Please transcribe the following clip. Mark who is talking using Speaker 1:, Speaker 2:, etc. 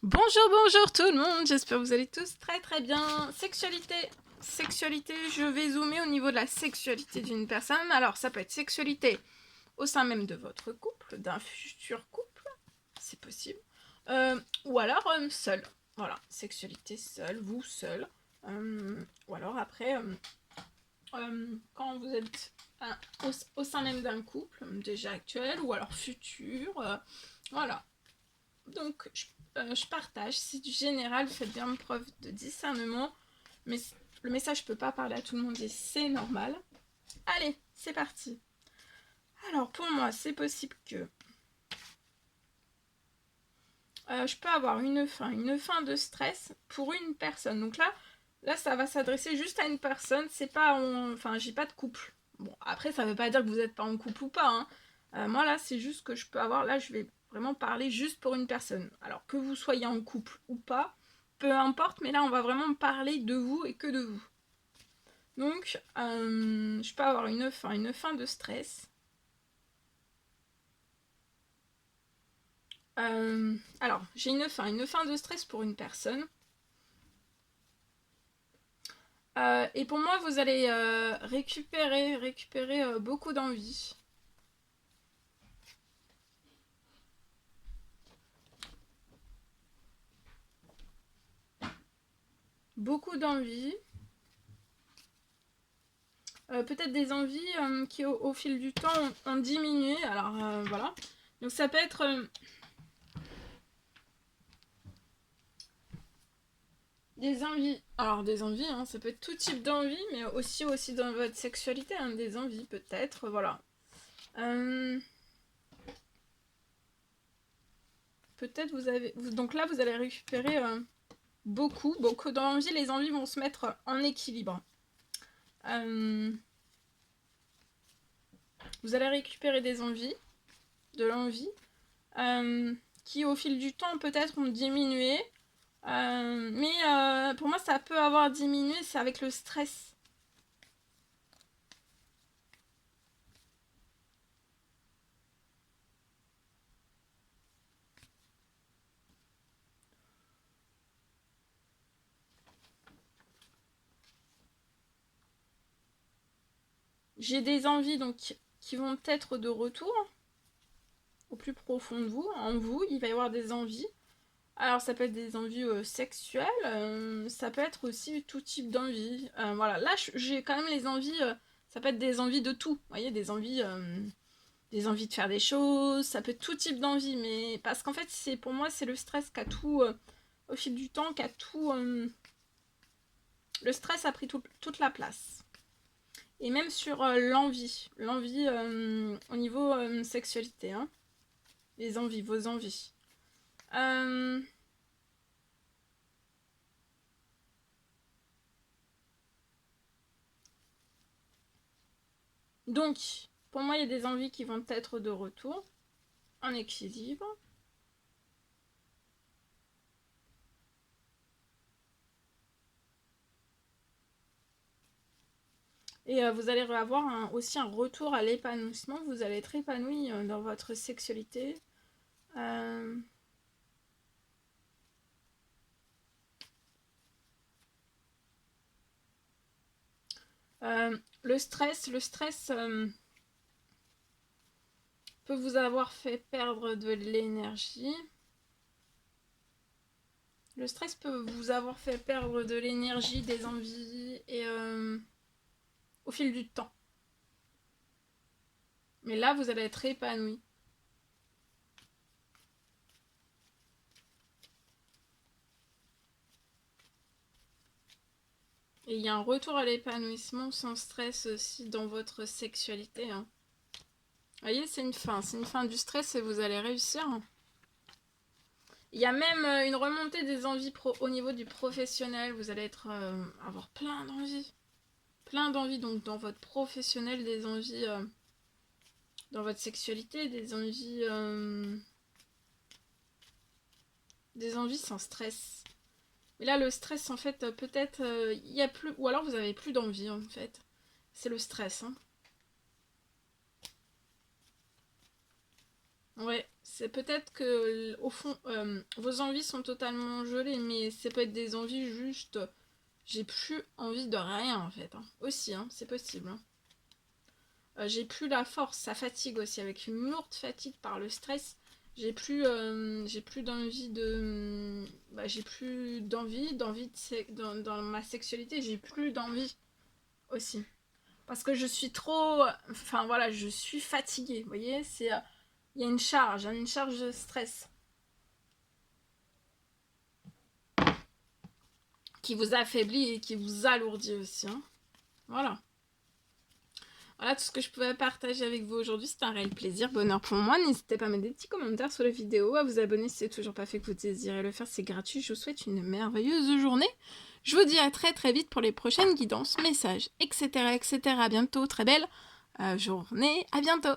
Speaker 1: Bonjour, bonjour tout le monde, j'espère que vous allez tous très très bien. Sexualité, je vais zoomer au niveau de la sexualité d'une personne. Alors ça peut être sexualité au sein même de votre couple, d'un futur couple, c'est possible. Ou alors seul, voilà, sexualité seule, vous seul. Ou alors après, quand vous êtes au sein même d'un couple, déjà actuel, ou alors futur, voilà. Donc, je partage, c'est du général, faites bien preuve de discernement, mais le message peut pas parler à tout le monde et c'est normal. Allez, c'est parti. Alors, pour moi, c'est possible que je peux avoir une fin de stress pour une personne. Donc là ça va s'adresser juste à une personne, c'est pas, enfin, j'ai pas de couple. Bon, après, ça veut pas dire que vous êtes pas en couple ou pas, hein. Moi, là, c'est juste que je peux avoir, là, je vais vraiment parler juste pour une personne. Alors, que vous soyez en couple ou pas, peu importe, mais là, on va vraiment parler de vous et que de vous. Donc, je peux avoir une fin de stress. Alors, j'ai une fin de stress pour une personne. Et pour moi, vous allez récupérer beaucoup d'envie. Beaucoup d'envie. Peut-être des envies qui, au fil du temps, ont diminué. Alors, voilà. Donc, ça peut être des envies. Alors, des envies, hein, ça peut être tout type d'envie, mais aussi dans votre sexualité, hein, des envies, peut-être. Voilà. Peut-être vous avez. Donc là, vous allez récupérer beaucoup d'envies. Les envies vont se mettre en équilibre. Vous allez récupérer des envies, de l'envie, qui au fil du temps peut-être ont diminué. Mais pour moi, ça peut avoir diminué, c'est avec le stress. J'ai des envies donc qui vont être de retour au plus profond de vous, en vous. Il va y avoir des envies. Alors ça peut être des envies sexuelles, ça peut être aussi tout type d'envie. Voilà, là j'ai quand même les envies, ça peut être des envies de tout. Vous voyez, des envies de faire des choses, ça peut être tout type d'envie, mais parce qu'en fait, c'est pour moi, c'est le stress qui a tout, au fil du temps, qui a tout. Le stress a pris toute la place. Et même sur l'envie au niveau sexualité, hein. Les envies, vos envies. Euh, donc, pour moi, il y a des envies qui vont être de retour, en équilibre. Et vous allez avoir aussi un retour à l'épanouissement. Vous allez être épanoui dans votre sexualité. Euh, le stress peut vous avoir fait perdre de l'énergie. Le stress peut vous avoir fait perdre de l'énergie, des envies et au fil du temps. Mais là, vous allez être épanoui. Et il y a un retour à l'épanouissement sans stress aussi dans votre sexualité, hein. Vous voyez, c'est une fin du stress et vous allez réussir. Il y a même une remontée des envies au niveau du professionnel. Vous allez avoir plein d'envies. Plein d'envies, donc dans votre professionnel, des envies dans votre sexualité, des envies sans stress. Mais là, le stress, en fait, peut-être, il y a plus, ou alors vous avez plus d'envie, en fait. C'est le stress, hein. Ouais, c'est peut-être que au fond, vos envies sont totalement gelées, mais ça peut être des envies juste... J'ai plus envie de rien en fait. Hein. Aussi, hein, c'est possible. Hein. J'ai plus la force, ça fatigue aussi, avec une lourde fatigue par le stress. J'ai plus d'envie de... j'ai plus d'envie dans ma sexualité, j'ai plus d'envie aussi. Parce que je suis trop... Enfin voilà, je suis fatiguée, vous voyez, c'est... Il y a une charge de stress. Qui vous affaiblit et qui vous alourdit aussi. Hein. Voilà. Voilà tout ce que je pouvais partager avec vous aujourd'hui. C'était un réel plaisir, bonheur pour moi. N'hésitez pas à mettre des petits commentaires sur la vidéo, à vous abonner si c'est toujours pas fait que vous désirez le faire. C'est gratuit. Je vous souhaite une merveilleuse journée. Je vous dis à très très vite pour les prochaines guidances, messages, etc. etc. À bientôt. Très belle journée. À bientôt.